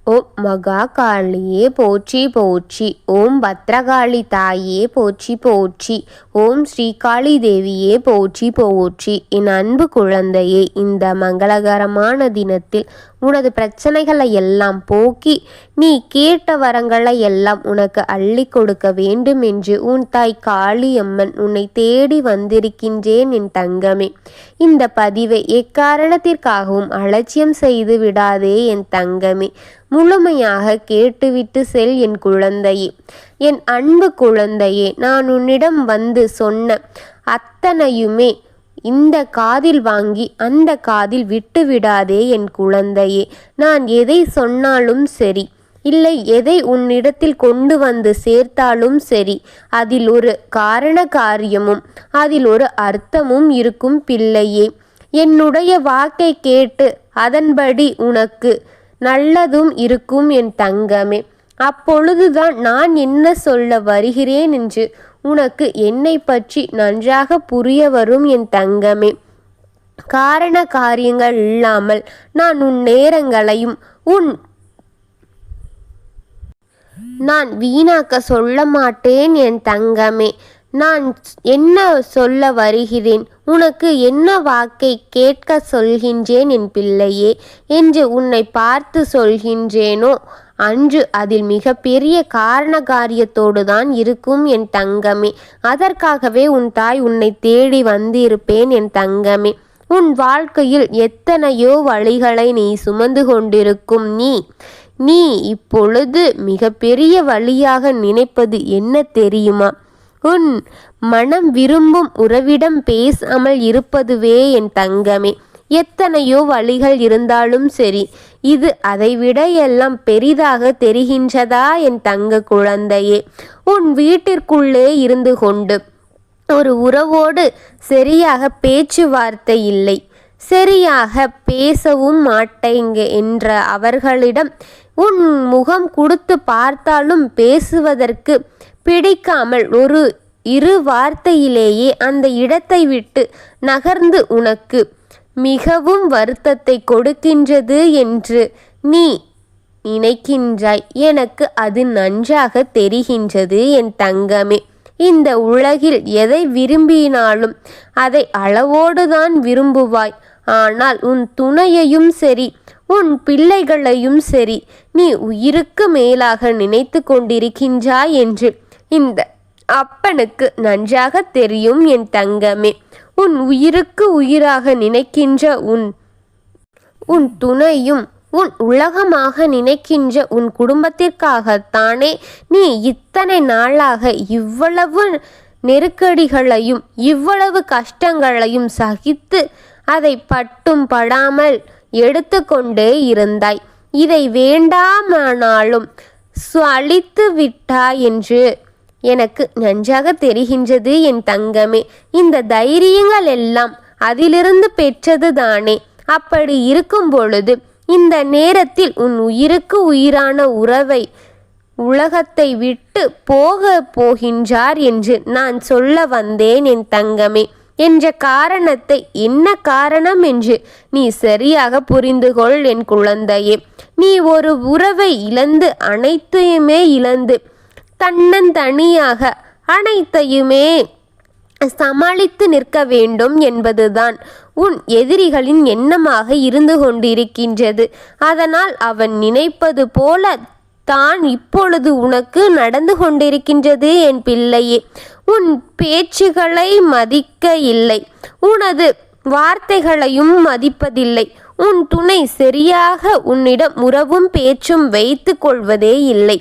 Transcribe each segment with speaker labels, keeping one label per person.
Speaker 1: ஓம் மகா காளியே போற்றி போற்றி. ஓம் பத்ரகாளி தாயே போற்றி போற்றி. ஓம் ஸ்ரீகாளி தேவியே போற்றி போற்றி. என் அன்பு குழந்தையே, இந்த மங்களகரமான தினத்தில் உனது பிரச்சனைகளை எல்லாம் போக்கி நீ கேட்ட வரங்களை எல்லாம் உனக்கு அள்ளி கொடுக்க வேண்டும் என்று உன் தாய் காளியம்மன் உன்னை தேடி வந்திருக்கின்றேன் என் தங்கமே. இந்த பதிவை எக்காரணத்திற்காகவும் அலட்சியம் செய்து விடாதே என் தங்கமே. முழுமையாக கேட்டுவிட்டு செல் என் குழந்தையே. என் அன்பு குழந்தையே, நான் உன்னிடம் வந்து சொன்ன அத்தனையுமே இந்த காதில் வாங்கி அந்த காதில் விட்டு விடாதே என் குழந்தையே. நான் எதை சொன்னாலும் சரி, இல்லை எதை உன்னிடத்தில் கொண்டு வந்து சேர்த்தாலும் சரி, அதில் ஒரு காரண காரியமும் அதில் ஒரு அர்த்தமும் இருக்கும் பிள்ளையே. என்னுடைய வாக்கை கேட்டு அதன்படி உனக்கு நல்லதும் இருக்கும் என் தங்கமே. அப்பொழுதுதான் நான் என்ன சொல்ல வருகிறேன் என்று உனக்கு என்னை பற்றி நன்றாக புரிய வரும் என் தங்கமே. காரண காரியங்கள் இல்லாமல் நான் உன் நேரங்களையும் நான் வீணாக்க சொல்ல மாட்டேன் என் தங்கமே. நான் என்ன சொல்ல வருகிறேன், உனக்கு என்ன வாக்கை கேட்க சொல்கின்றேன் என் பிள்ளையே என்று உன்னை பார்த்து சொல்கின்றேனோ அன்று அதில் மிக பெரிய காரண காரியத்தோடு தான் இருக்கும் என் தங்கமே. அதற்காகவே உன் தாய் உன்னை தேடி வந்திருப்பேன் என் தங்கமே. உன் வாழ்க்கையில் எத்தனையோ வழிகளை நீ சுமந்து கொண்டிருக்கும் நீ இப்பொழுது மிக பெரிய வழியாக நினைப்பது என்ன தெரியுமா? உன் மனம் விரும்பும் உறவிடம் பேசாமல் இருப்பதுவே என் தங்கமே. எத்தனையோ வழிகள் இருந்தாலும் சரி, இது அதைவிட எல்லாம் பெரிதாக தெரிகின்றதா என் தங்க குழந்தையே? உன் வீட்டிற்குள்ளே இருந்து கொண்டு ஒரு உறவோடு சரியாக பேச்சுவார்த்தை இல்லை, சரியாக பேசவும் மாட்டேங்க என்ற அவர்களிடம் உன் முகம் கொடுத்து பார்த்தாலும் பேசுவதற்கு பிடிக்காமல் இரு வார்த்தையிலேயே அந்த இடத்தை விட்டு நகர்ந்து உனக்கு மிகவும் வருத்தத்தை கொடுக்கின்றது என்று நீ நினைக்கின்றாய். எனக்கு அது நன்றாக தெரிகின்றது என் தங்கமே. இந்த உலகில் எதை விரும்பினாலும் அதை அளவோடுதான் விரும்புவாய். ஆனால் உன் துணையையும் சரி, உன் பிள்ளைகளையும் சரி, நீ உயிருக்கு மேலாக நினைத்து கொண்டிருக்கின்றாய் என்று இந்த அப்பனுக்கு நன்றாக தெரியும் என் தங்கமே. உன் உயிருக்கு உயிராக நினைக்கின்ற உன் துணையும் உன் உலகமாக நினைக்கின்ற உன் குடும்பத்திற்காகத்தானே நீ இத்தனை நாளாக இவ்வளவு நெருக்கடிகளையும் இவ்வளவு கஷ்டங்களையும் சகித்து அதை பட்டும் படாமல் எடுத்து கொண்டே இருந்தாய். இதை வேண்டாமானாலும் அழித்து விட்டாய் என்று எனக்கு நன்றாக தெரிகின்றது என் தங்கமே. இந்த தைரியங்கள் எல்லாம் அதிலிருந்து பெற்றது தானே. அப்படி இருக்கும் பொழுது இந்த நேரத்தில் உன் உயிருக்கு உயிரான உறவை உலகத்தை விட்டு போகின்றார் என்று நான் சொல்ல வந்தேன் என் தங்கமே. என்ற காரணத்தை என்ன காரணம் என்று நீ சரியாக புரிந்து கொள் என் குழந்தையே. நீ ஒரு உறவை இழந்து அனைத்தையுமே இழந்து தன்னந்தனியாக அனைத்தையுமே சமாளித்து நிற்க வேண்டும் என்பதுதான் உன் எதிரிகளின் எண்ணமாக இருந்து கொண்டிருக்கின்றது. அதனால் அவன் நினைப்பது போல தான் இப்பொழுது உனக்கு நடந்து கொண்டிருக்கின்றது என் பிள்ளையே. உன் பேச்சுகளை மதிக்க இல்லை, உனது வார்த்தைகளையும் மதிப்பதில்லை. உன் துணை சரியாக உன்னிடம் உறவும் பேச்சும் வைத்து கொள்வதே இல்லை.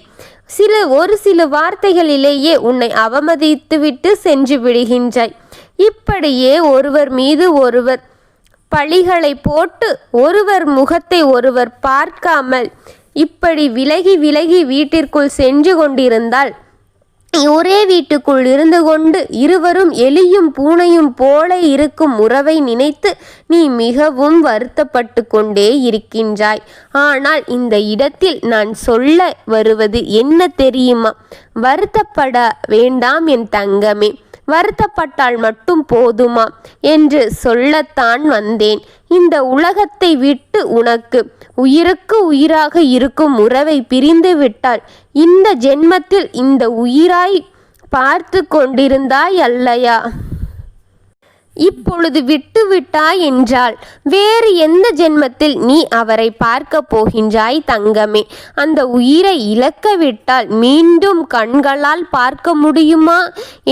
Speaker 1: ஒரு சில வார்த்தைகளிலேயே உன்னை அவமதித்துவிட்டு சென்று விடுகின்றாய். இப்படியே ஒருவர் மீது ஒருவர் பழிகளை போட்டு ஒருவர் முகத்தை ஒருவர் பார்க்காமல் இப்படி விலகி விலகி வீட்டிற்குள் சென்று கொண்டிருந்தால் ஒரே வீட்டுக்குள் இருந்து கொண்டு இருவரும் எலியும் பூனையும் போல இருக்கும் உறவை நினைத்து நீ மிகவும் வருத்தப்பட்டு கொண்டே இருக்கின்றாய். ஆனால் இந்த இடத்தில் நான் சொல்ல வருவது என்ன தெரியுமா? வருத்தப்பட வேண்டாம் என் தங்கமே. வருத்தப்பட்டால் மட்டும் போதுமா என்று சொல்லத்தான் வந்தேன். இந்த உலகத்தை விட்டு உனக்கு உயிருக்கு உயிராக இருக்கும் உறவை பிரிந்து விட்டால் இந்த ஜென்மத்தில் இந்த உயிராய் பார்த்து கொண்டிருந்தாய் அல்லையா? இப்பொழுது விட்டுவிட்டாய் என்றால் வேறு எந்த ஜென்மத்தில் நீ அவரை பார்க்க போகின்றாய் தங்கமே? அந்த உயிரை இழக்கவிட்டால் மீண்டும் கண்களால் பார்க்க முடியுமா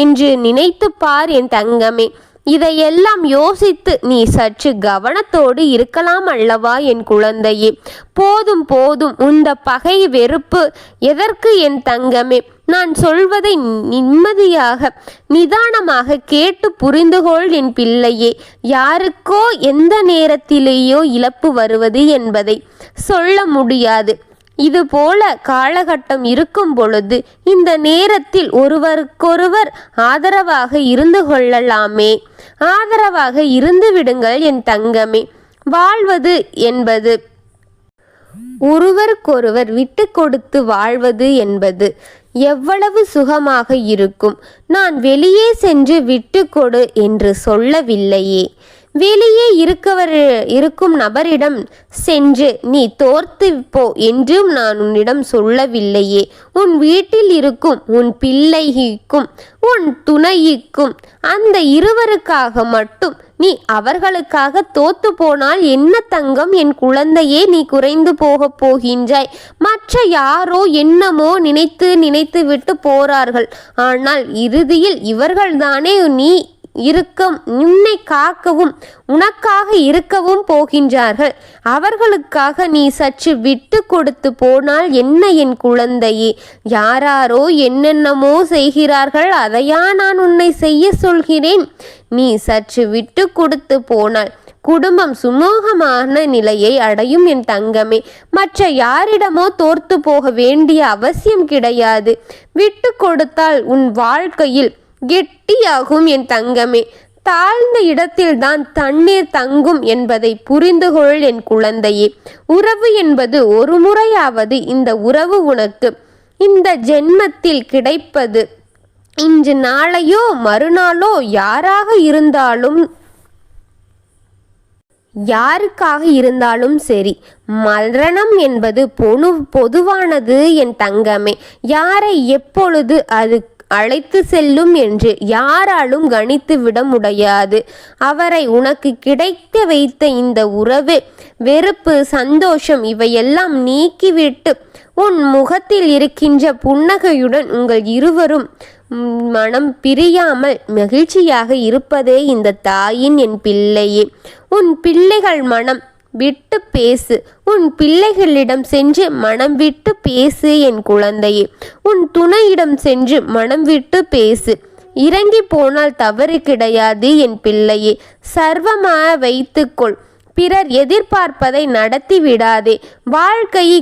Speaker 1: என்று நினைத்து பார் என் தங்கமே. இதையெல்லாம் யோசித்து நீ சற்று கவனத்தோடு இருக்கலாம் அல்லவா என் குழந்தையே? போதும் போதும், இந்த பகை வெறுப்பு எதற்கு என் தங்கமே? நான் சொல்வதை நிம்மதியாக நிதானமாக கேட்டு புரிந்துகொள் என் பிள்ளையே. யாருக்கோ எந்த நேரத்திலேயோ இழப்பு வருவது என்பதை சொல்ல முடியாது. இதுபோல காலகட்டம் இருக்கும் பொழுது இந்த நேரத்தில் ஒருவருக்கொருவர் ஆதரவாக இருந்து கொள்ளலாமே. ஆதரவாக இருந்து விடுங்கள் என் தங்கமே. வாழ்வது என்பது ஒருவருக்கொருவர் விட்டு கொடுத்து வாழ்வது என்பது எவ்வளவு சுகமாக இருக்கும். நான் வெளியே சென்று விட்டு கொடு என்று சொல்லவில்லையே. வெளியே இருக்கும் நபரிடம் சென்று நீ தோர்த்து போ என்றும் நான் உன்னிடம் சொல்லவில்லையே. உன் வீட்டில் இருக்கும் உன் பிள்ளைக்கும் உன் துணைக்கும் அந்த இருவருக்காக மட்டும் நீ அவர்களுக்காக தோத்து போனால் என்ன தங்கம் என் குழந்தையே? நீ குறைந்து போகின்றாய். மற்ற யாரோ என்னமோ நினைத்து விட்டு போறார்கள். ஆனால் இறுதியில் இவர்கள்தானே நீ உன்னை காக்கவும் உனக்காக இருக்கவும் போகின்றார்கள். அவர்களுக்காக நீ சற்று விட்டு கொடுத்து போனால் என்ன என் குழந்தையே? யாராரோ என்னென்னமோ செய்கிறார்கள், அதையா நான் உன்னை செய்ய சொல்கிறேன்? நீ சற்று விட்டு கொடுத்து போனால் குடும்பம் சுமூகமான நிலையை அடையும் என் தங்கமே. மற்ற யாரிடமோ தோர்த்து போக வேண்டிய அவசியம் கிடையாது. விட்டு கொடுத்தால் உன் வாழ்க்கையில் கெட்டியாகும் என் தங்கமே. தாழ்ந்த இடத்தில்தான் தண்ணீர் தங்கும் என்பதை புரிந்துகொள் என் குழந்தையே. உறவு என்பது ஒரு முறையாவது இந்த உறவு உனக்கு இந்த ஜென்மத்தில் கிடைப்பது. இன்று நாளையோ மறுநாளோ யாருக்காக இருந்தாலும் சரி, மரணம் என்பது பொதுவானது என் தங்கமே. யாரை எப்பொழுது அது அழைத்து செல்லும் என்று யாராலும் கணித்து விட முடியாது. அவரை உனக்கு கிடைக்க வைத்த இந்த உறவு, வெறுப்பு, சந்தோஷம் இவையெல்லாம் நீக்கிவிட்டு உன் முகத்தில் இருக்கின்ற புன்னகையுடன் உங்கள் இருவரும் மனம் பிரியாமல் மகிழ்ச்சியாக இருப்பதே இந்த தாயின் என் பிள்ளையே. உன் பிள்ளைகள் மனம் விட்டு பேசு. உன் பிள்ளைகளிடம் சென்று மனம் விட்டு பேசு என் குழந்தையே. உன் துணையிடம் சென்று மனம் விட்டு பேசு. இறங்கி போனால் தவறு கிடையாது என் பிள்ளையே. சர்வமாக வைத்துக்கொள். பிறர் எதிர்பார்ப்பதை நடத்தி விடாதே. வாழ்க்கையை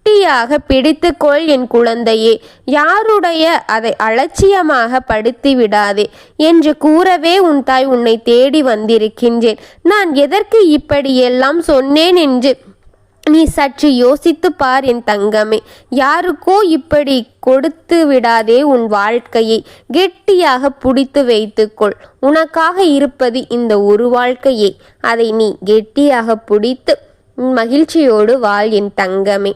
Speaker 1: கெட்டியாக பிடித்துக்கொள் என் குழந்தையே. யாருடைய அதை அலட்சியமாக படுத்தி விடாதே என்று கூறவே உன் தாய் உன்னை தேடி வந்திருக்கின்றேன். நான் எதற்கு இப்படியெல்லாம் சொன்னேன் என்று நீ சற்று யோசித்து பார் என் தங்கமே. யாருக்கோ இப்படி கொடுத்து விடாதே. உன் வாழ்க்கையை கெட்டியாக பிடித்து வைத்துக்கொள். உனக்காக இருப்பது இந்த ஒரு வாழ்க்கையே. அதை நீ கெட்டியாக பிடித்து மகிழ்ச்சியோடு வாழ் என் தங்கமே.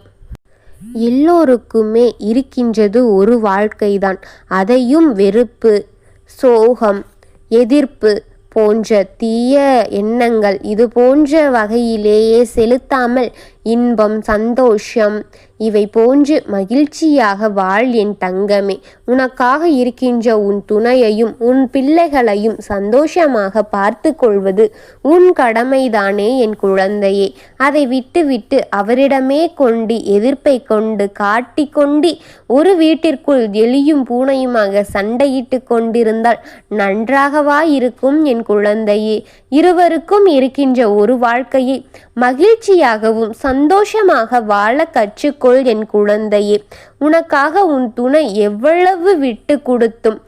Speaker 1: எல்லோருக்குமே இருக்கின்றது ஒரு வாழ்க்கைதான். அதையும் வெறுப்பு, சோகம், எதிர்ப்பு போன்ற தீய எண்ணங்கள் இது போன்ற வகையிலேயே செலுத்தாமல் இன்பம், சந்தோஷம் இவை போன்று மகிழ்ச்சியாக வாழ் என் தங்கமே. உனக்காக இருக்கின்ற உன் துணையையும் உன் பிள்ளைகளையும் சந்தோஷமாக பார்த்து கொள்வது உன் கடமைதானே என் குழந்தையே. அதை விட்டு அவரிடமே கொண்டு எதிர்ப்பை கொண்டு காட்டிக்கொண்டு ஒரு வீட்டிற்குள் எலியும் பூனையுமாக சண்டையிட்டு கொண்டிருந்தால் நன்றாகவா இருக்கும் என் குழந்தையே? இருவருக்கும் இருக்கின்ற ஒரு வாழ்க்கையை மகிழ்ச்சியாகவும் சந்தோஷமாக வாழ கற்றுக்கொள் என் குழந்தையே. உனக்காக உன் துணை எவ்வளவு விட்டு கொடுத்தும்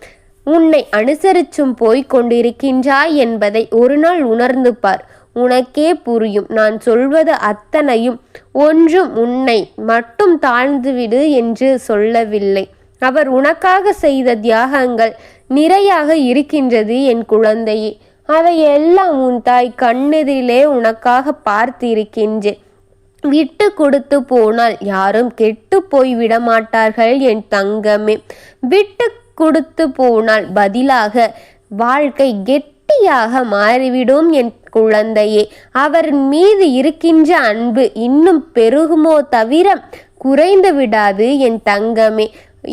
Speaker 1: உன்னை அனுசரிச்சும் போய்க் கொண்டிருக்கின்றாய் என்பதை ஒரு நாள் உணர்ந்து பார். உனக்கே புரியும். நான் சொல்வது அத்தனையும் ஒன்றும் உன்னை மட்டும் தாழ்ந்துவிடு என்று சொல்லவில்லை. அவர் உனக்காக செய்த தியாகங்கள் நிறையாக இருக்கின்றது என் குழந்தையே. அதையெல்லாம் உன் தாய் கண்ணெதிரிலே உனக்காக பார்த்திருக்கின்றேன். விட்டு கொடுத்து போனால் யாரும் கெட்டு போய் விடமாட்டார்கள் என் தங்கமே. விட்டு கொடுத்து போனால் பதிலாக வாழ்க்கை கெட்டியாக மாறிவிடும் என் குழந்தையே. அவர் மீது இருக்கின்ற அன்பு இன்னும் பெருகுமோ தவிர குறைந்து விடாது என் தங்கமே.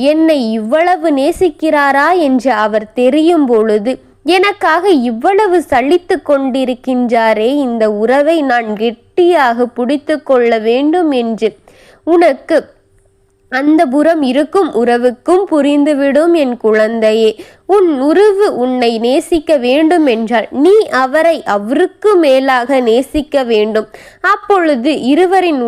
Speaker 1: என்னை இவ்வளவு நேசிக்கிறாரா என்று அவர் தெரியும் பொழுது எனக்காக இவ்வளவு சலித்து கொண்டிருக்கின்றாரே, இந்த உறவை நான் கெட்டியாக பிடித்து கொள்ள வேண்டும் என்று உனக்கு அந்த புறம் இருக்கும் உறவுக்கும் புரிந்துவிடும் என் குழந்தையே. உன் உறவு உன்னை நேசிக்க வேண்டும் என்றால் நீ அவரை அவருக்கு மேலாக நேசிக்க வேண்டும். அப்பொழுது இருவரின்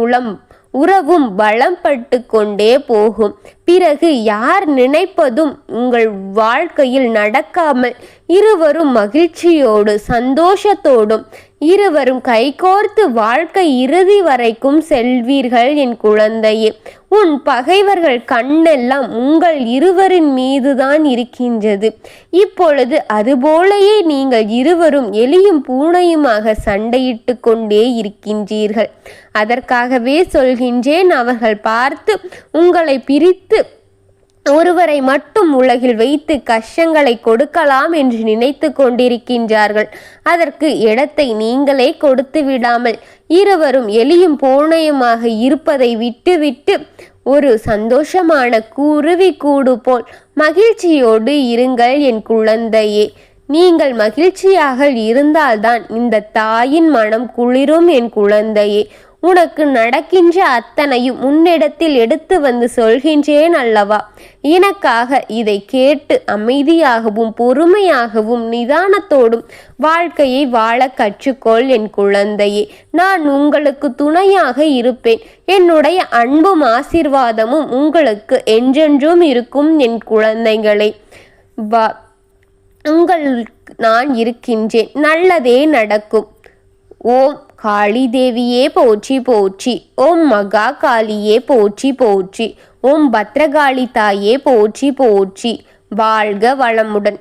Speaker 1: உறவும் பலப்பட்டு கொண்டே போகும். பிறகு யார் நினைப்பதும் உங்கள் வாழ்க்கையில் நடக்காமல் இருவரும் மகிழ்ச்சியோடு சந்தோஷத்தோடும் இருவரும் கைகோர்த்து வாழ்க்கை இறுதி வரைக்கும் செல்வீர்கள் என் குழந்தையே. உன் பகைவர்கள் கண்ணெல்லாம் உங்கள் இருவரின் மீதுதான் இருக்கின்றது. இப்பொழுது அதுபோலயே நீங்கள் இருவரும் எலியும் பூனையுமாக சண்டையிட்டு கொண்டே இருக்கின்றீர்கள். அதற்காகவே சொல்கின்றேன், அவர்கள் பார்த்து உங்களை பிரித்து ஒருவரை மட்டும் உலகில் வைத்து கஷ்டங்களை கொடுக்கலாம் என்று நினைத்து கொண்டிருக்கின்றார்கள். அதற்கு இடத்தை நீங்களே கொடுத்து விடாமல் இருவரும் எலியும் பூனையுமாக இருப்பதை விட்டுவிட்டு ஒரு சந்தோஷமான குருவி கூடு போல் மகிழ்ச்சியோடு இருங்கள் என் குழந்தையே. நீங்கள் மகிழ்ச்சியாக இருந்தால்தான் இந்த தாயின் மனம் குளிரும் என் குழந்தையே. உனக்கு நடக்கின்ற அத்தனையும் உன்னிடத்தில் எடுத்து வந்து சொல்கின்றேன் அல்லவா. எனக்காக இதை கேட்டு அமைதியாகவும் பொறுமையாகவும் நிதானத்தோடும் வாழ்க்கையை வாழ கற்றுக்கொள் என் குழந்தையே. நான் உங்களுக்கு துணையாக இருப்பேன். என்னுடைய அன்பும் ஆசீர்வாதமும் உங்களுக்கு என்றென்றும் இருக்கும் என் குழந்தைகளே. உங்களுக்கு நான் இருக்கின்றேன். நல்லதே நடக்கும். ஓம் காளி தேவியே போற்றி போற்றி. ஓம் மகா காளியே போற்றி போற்றி. ஓம் பத்ரகாளி தாயே போற்றி போற்றி. வாழ்க வளமுடன்.